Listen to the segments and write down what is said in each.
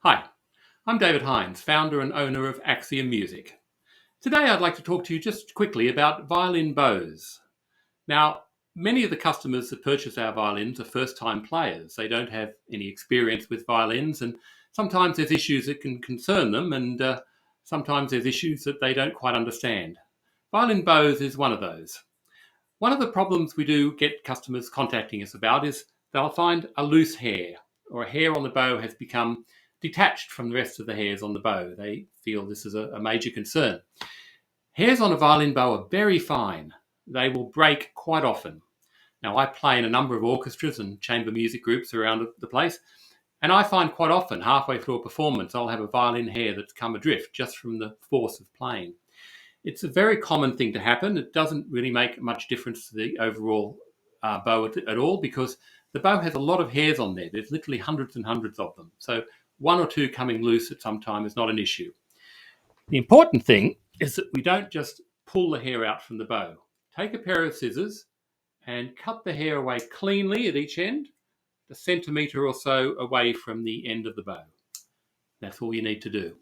Hi, I'm David Hines, founder and owner of Axiom Music. Today I'd like to talk to you just quickly about violin bows. Now, many of the customers that purchase our violins are first-time players. They don't have any experience with violins, and sometimes there's issues that can concern them, and sometimes there's issues that they don't quite understand. Violin bows is one of those. One of the problems we do get customers contacting us about is they'll find a loose hair, or a hair on the bow has become detached from the rest of the hairs on the bow. They feel this is a major concern. Hairs on a violin bow are very fine. They will break quite often. Now, I play in a number of orchestras and chamber music groups around the place, and I find quite often, halfway through a performance, I'll have a violin hair that's come adrift just from the force of playing. It's a very common thing to happen. It doesn't really make much difference to the overall bow at all, because the bow has a lot of hairs on there. There's literally hundreds and hundreds of them. So one or two coming loose at some time is not an issue. The important thing is that we don't just pull the hair out from the bow. Take a pair of scissors and cut the hair away cleanly at each end, a centimetre or so away from the end of the bow. That's all you need to do.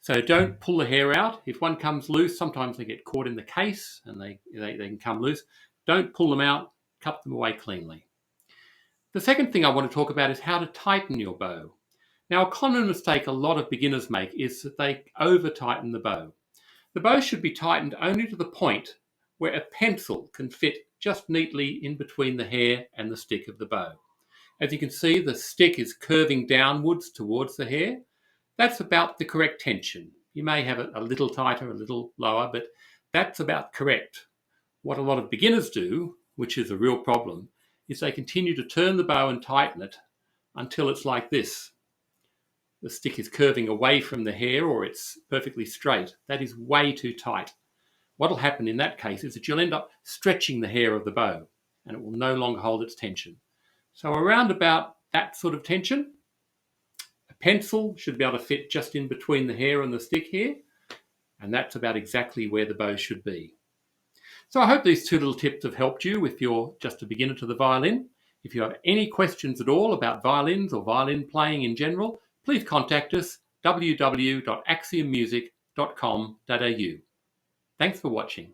So don't pull the hair out. If one comes loose, sometimes they get caught in the case and they can come loose. Don't pull them out, cut them away cleanly. The second thing I want to talk about is how to tighten your bow. Now, a common mistake a lot of beginners make is that they over-tighten the bow. The bow should be tightened only to the point where a pencil can fit just neatly in between the hair and the stick of the bow. As you can see, the stick is curving downwards towards the hair. That's about the correct tension. You may have it a little tighter, a little lower, but that's about correct. What a lot of beginners do, which is a real problem, is they continue to turn the bow and tighten it until it's like this. The stick is curving away from the hair, or it's perfectly straight. That is way too tight. What will happen in that case is that you'll end up stretching the hair of the bow, and it will no longer hold its tension. So around about that sort of tension, a pencil should be able to fit just in between the hair and the stick here, and that's about exactly where the bow should be. So I hope these two little tips have helped you if you're just a beginner to the violin. If you have any questions at all about violins or violin playing in general, please contact us, www.axiommusic.com.au. Thanks for watching.